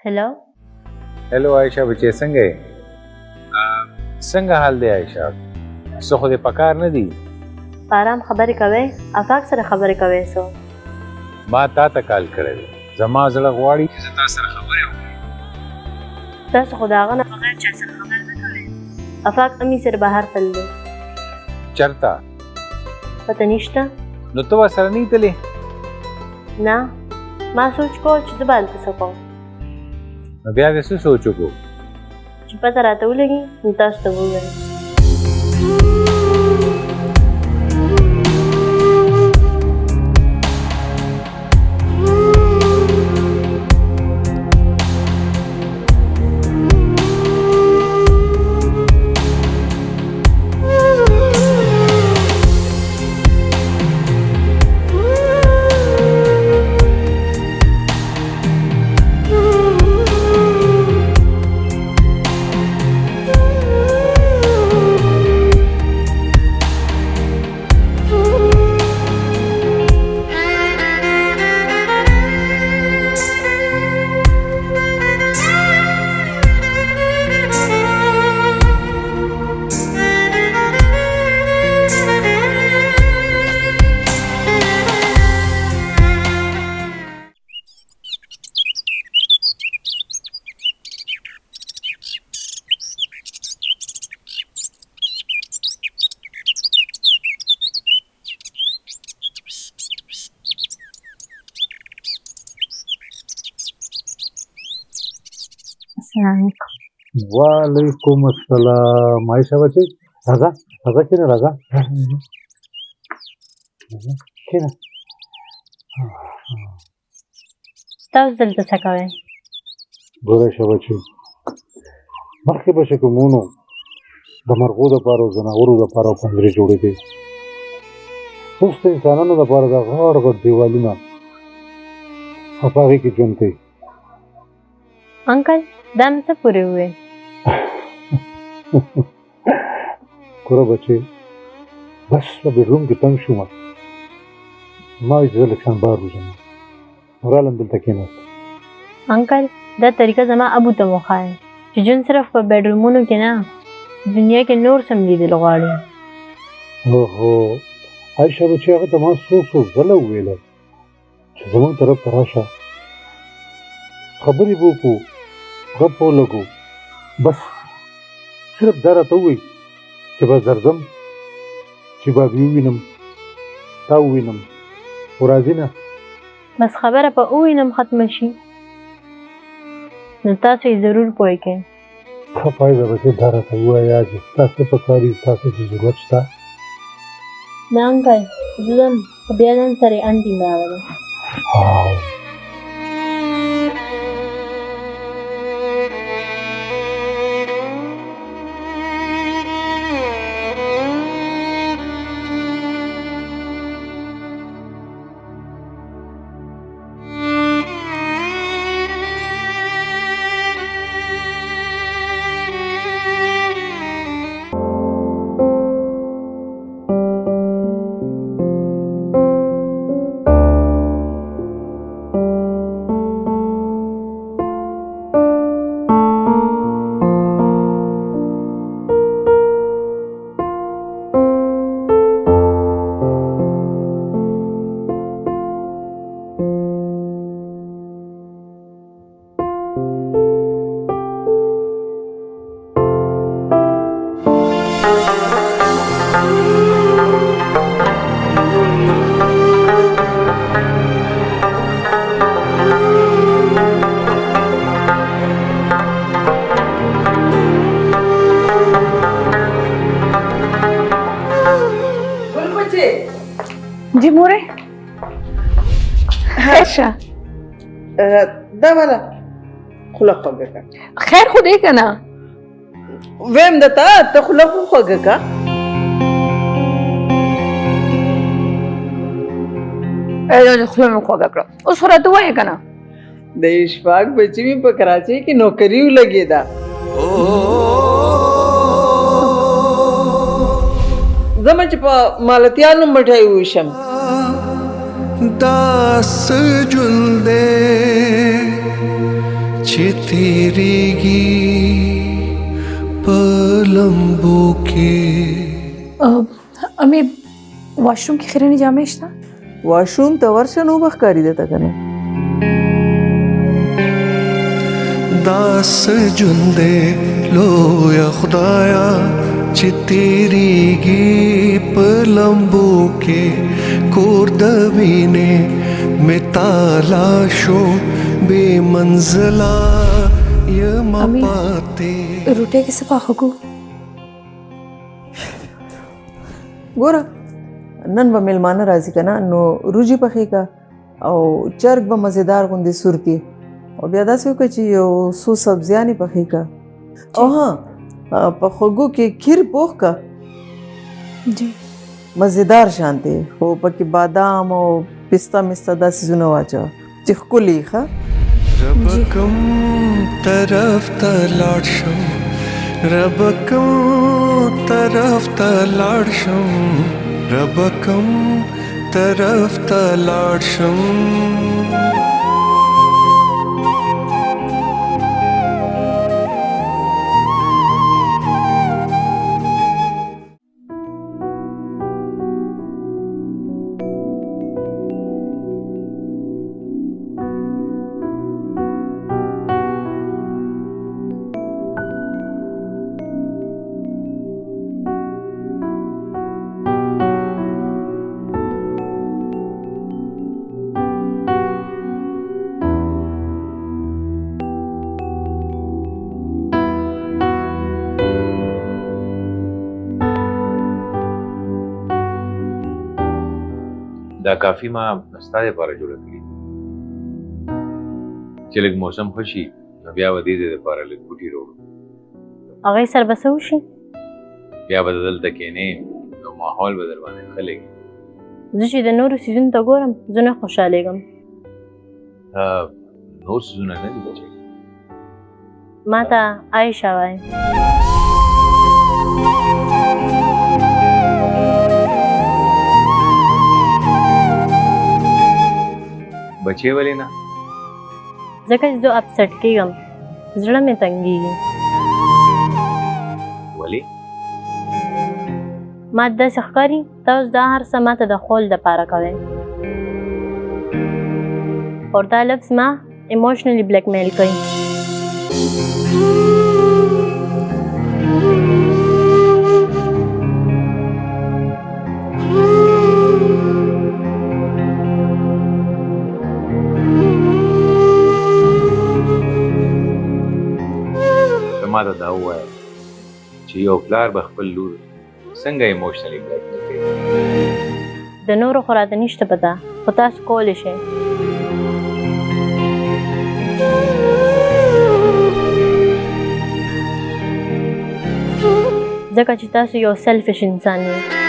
hello hello Ayesha बच्चे څنګه یې څنګه حال دی عایشه څه خو دې پکار نه دي په آرام خبرې کوئ افاق سره خبرې کوئ سو ما تا ته کال کړی دی زما زړه غواړي چې زه تا سره خبرې وکړم تاسو خو د هغه نه بغیر چا سره خبرې نه کوئ افاق امي سره بهر تللی دی چرته پته نشته نو ته ورسره نه یې تللی نه ما سوچ کول چې زه به هلته څه کوم نو بیا دې څه سوچ وکړو چې پته راته ولګي نو تاسو ته به ووایم وعلیکم السلام عایشه بچی راځه راځه کینه راځه کینه تاسو دلته څه کوئ ګوره عایشه بچی مخکې به چې کومونو د مرغو دپاره او ځناورو دپاره پنجرې جوړېدې اوس د انسانانو دپاره د غټ غټ دیوالونه او په هغې کې ژوند کوي انکل دا مې څه پورې وویل ګوره بچی بس په بیډروم کې تنګ شوم ما وایي چې زه لږ شان بهر وځم نو رالم دلته کېناست انکل دا طریقه زما ابو ته وښایه چې ژوند صرف په بیډرومونو کې نه دنیا کې نور څه هم لیدل غواړي اوهو عایشه بچی هغه ته ما څو ځله وویله چې زموږ طرف ته راشه خبرې به وکړو غپ ولګو بس صرف دا راته ووایي چې به درځم چې بابي ووینم تا ووینم خو راځي نه بس خبره په ووینم ختمه شي نو تاسو یې ضرور پوه کړئ ښه فایده بچې دا راته ووایه چې ستا څه پکار دي ستاسو څه ضرورت شته نه انکل زه ځم خو بیا ځان سره یې انټي مې راوړې जी मोरे خیر شه دا والا خوله خوږه که خیر خو دی که نه ویم درته ته خوله خو خوږه که خوله مې خوږه کړه اوس خو راته ووایه که نه د اشفاق بچی مې په کراچۍ کې نوکري ولګېده زما چې په مالتیانو مټای وشم داس جلده چې चितेरेगी पलंबो के अमी वॉशरूम की खिरनी जामे इश्ता वॉशरूम त ورشه نو بخکاری دیتا کنه दास जुंदे लोया खुदाया चितेरेगी पलंबो के कोर्दवीने में तालाशो बेमंजला यमा अमी पाते रोटे किसे पाखो ګوره نن به میلمانه راځي کنه نو روجي پخې کا او چرګ به مزیدار غوندې سور کی او بیا داسې وکړه چې یو څو سبزیانې پخې کا او ها په خوږو کې کھیر پوخ کا जी مزیدار شانته خو پکې بادام او پستا مستا داسې زونه واچو چې ښکلي ښه रबकम तरफ तलाशम रबकम तरफ तलाशम रबकम तरफ तलाशम دا کافی ما ستا دپاره جوړه کړې چې لږ موسم ښه شي نو بیا به دې ځای دپاره لږ بوټي راوړو هغې سره به څه وشي بیا به دلته کښېنې نو ماحول به در باندې ښه لګي زه چې د نورو څیزونو ته ګورم زه نه خوشحالېږم نور څیزونه نه دي بچی ما ته عایشه وایي بچې ولې نه ځکه چې زه اپسټ کېږم زړه مې تنګېږي ولې ما ته داسې ښکاري تاسو دا هر څه ما ته د خول دپاره کوئ اور دا لفظ ما ایموشنلی بلیک میل کوي ما ته دا ووایه چې یو پلار به خپل لور څنګه ایموشنلی بلیک میل کوي د نورو خو راته نشته پته خو تاسو کولی شئ ځکه چې تاسو یو سیلفش انسان یې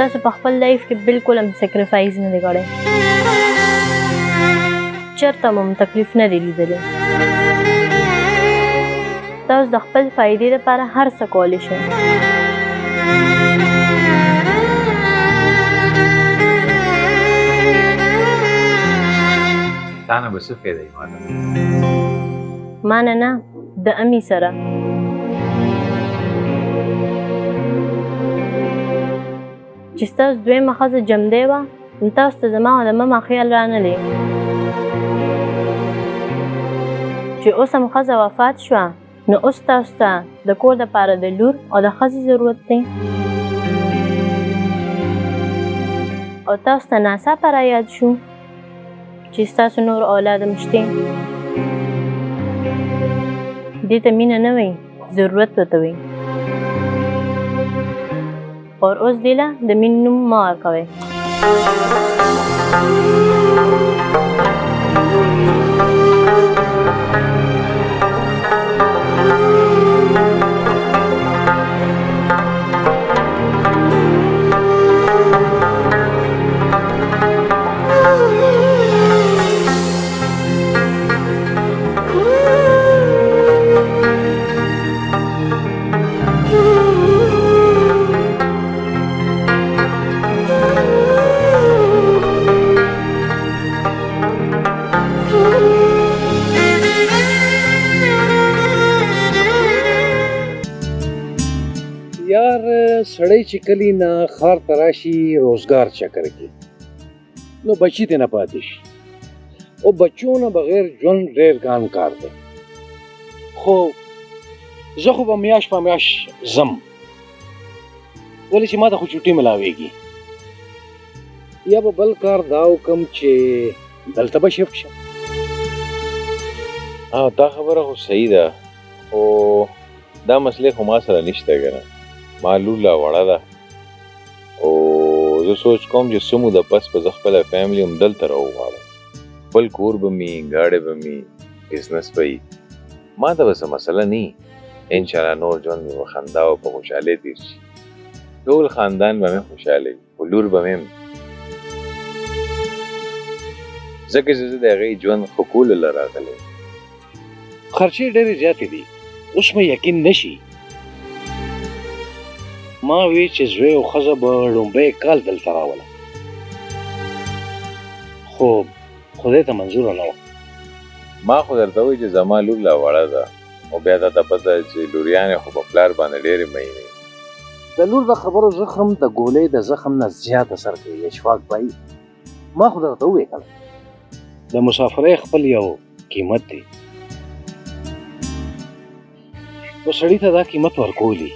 تاسو په خپل لایف کې بالکل هم سیکریفایز نه دی کړی چېرته مو تکلیف نه دی لیدلی تاسو د خپل فایدې لپاره هر څه کولی شئ تا نه به څه فایده وي ما ته ما نه د امي سره چې ستاسو دویمه ښځه جمدی وه نو تاسو ته زما او د مما خیال رانغلی چې اوس هم ښځه وفات شوه نو اوس تاسو ته د کور دپاره د لور او د ښځې ضرورت دی او تاسو ته ناڅاپه رایاد شو چې ستاسو نور اولاد هم شته دې ته مینه نه وایي ضرورت ورته وایي اور اوس دې له د مینې نوم مه ورکوئ سړی چې کلی نه ښار ته راشي روزګار چکر کې نو بچی ته نه پاتې شي او بچو نه بغیر ژوند ډېر ګران کار دی خو زه خو به میاشت په میاشت ځم ولې چې ما ته خو چوټي ملاویږي یا به بل کار دا وکم چې دلته به شفت شم دا خبره خو صحیح ده خو دا مسئله خو ما سره نشته کنه ما لور لا وړه ده او زه سوچ کوم چې سمو د پس په خپله فیملی هم دلته راوغواړم خپل کور به مې ګاډی به مې بزنس به وي ما ته به څه مسله نه وي انشاءالله نور ژوند مې به خندا او په خوشحالۍ تېر شي ټول خاندان به مې خوشحاله وي خو لور به مې هم ځکه چې زه د هغې ژوند ښه کولو له راغلی خرچې ډېرې زیاتې دي اوس مې یقین نشي ما وی چې زوی او ښځه به لومبی کال دلته راولم خو خدای ته منظوره نه وه ما خو درته وایي چې زما لور لا وړه ده او بیا دا ته پته چې لوریانې خو په پلار باندې ډېرې مینې د لور د خبرو زخم د ګولۍ د زخم نه زیات اثر کوي اشفاق بھائی ما خو درته وویې کنه د مسافرۍ خپل یو قیمت دی نو سړي ته دا قیمت ورکولی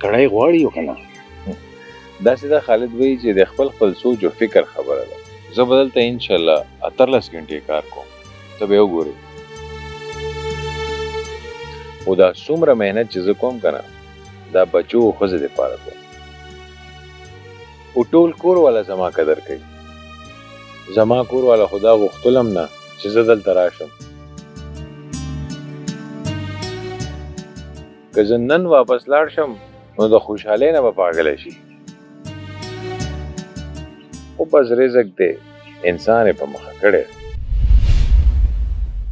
کړی غواړي او که نه داسې دا خالد وایي چې د خپل سوچ او فکر خبره ده زه به دلته انشاءالله 18 ګنټې کار کوم ته به وګورې خو دا څومره محنت چې زه کوم که نه دا بچو او ښځې دپاره کوم او ټول کور والا زما قدر کوي زما کور والا خو دا غوښتل هم نه چې زه دلته راشم که زه نن واپس لاړ شم نو د خوشحالۍ نه به پاګلی شي خو بس رزق دی انسان یې په مخه کړی